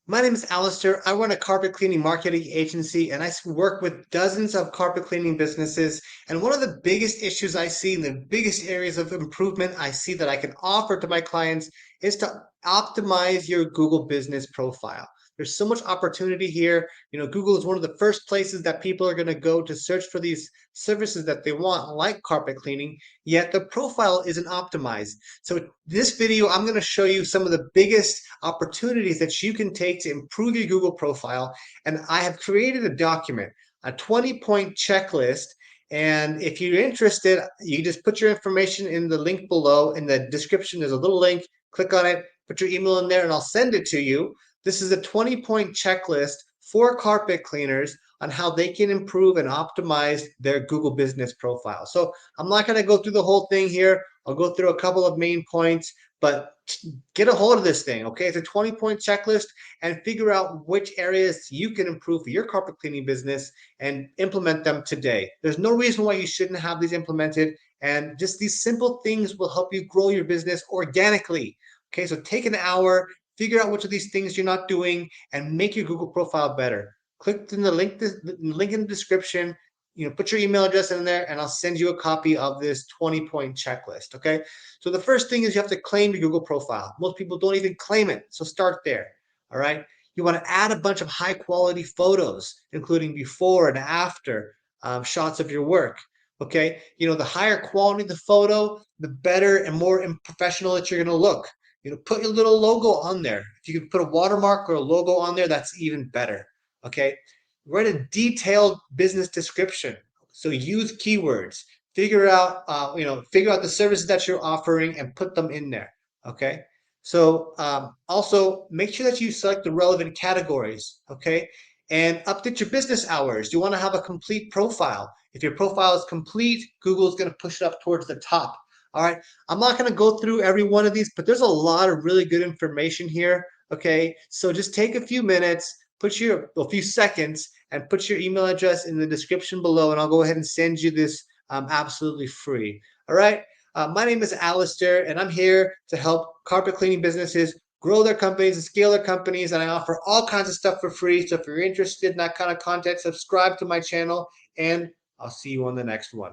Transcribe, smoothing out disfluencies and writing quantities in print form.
My name is Alistair. I run a carpet cleaning marketing agency and work with dozens of carpet cleaning businesses. And one of the biggest issues I see and the biggest areas of improvement I see that I can offer to my clients is to optimize your Google business profile. There's so much opportunity here. Google is one of the first places that people are going to go to search for these services that they want, like carpet cleaning, yet the profile isn't optimized. So this video, I'm going to show you some of the biggest opportunities that you can take to improve your Google profile. And I have created a document, a 20-point checklist. And if you're interested, you just put your information in the link below. In the description, there's a little link. Click on it, put your email in there, and I'll send it to you. This is a 20-point checklist for carpet cleaners on how they can improve and optimize their Google business profile. So I'm not going to go through the whole thing here. I'll go through a couple of main points, but get a hold of this thing, okay? It's a 20-point checklist, and figure out which areas you can improve for your carpet cleaning business and implement them today. There's no reason why you shouldn't have these implemented, and just these simple things will help you grow your business organically. Okay, so take an hour, figure out which of these things you're not doing, and make your Google profile better. Click in the link in the description. Put your email address in there, and I'll send you a copy of this 20-point checklist. Okay. So the first thing is you have to claim your Google profile. Most people don't even claim it. So start there. All right. You want to add a bunch of high quality photos, including before and after shots of your work. Okay. The higher quality the photo, the better and more professional that you're going to look. Put your little logo on there. If you could put a watermark or a logo on there, that's even better. Okay. Write a detailed business description. So use keywords. Figure out the services that you're offering and put them in there. Okay. So also make sure that you select the relevant categories. Okay. And update your business hours. You want to have a complete profile. If your profile is complete, Google is going to push it up towards the top. All right. I'm not going to go through every one of these, but there's a lot of really good information here. Okay. So just take a few minutes, a few seconds, and put your email address in the description below, and I'll go ahead and send you this absolutely free. All right. My name is Alistair, and I'm here to help carpet cleaning businesses grow their companies and scale their companies. And I offer all kinds of stuff for free. So if you're interested in that kind of content, subscribe to my channel, and I'll see you on the next one.